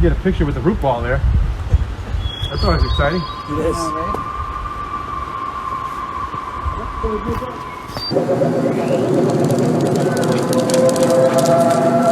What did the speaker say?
get a picture with the root ball there. That's always exciting. It is. All right.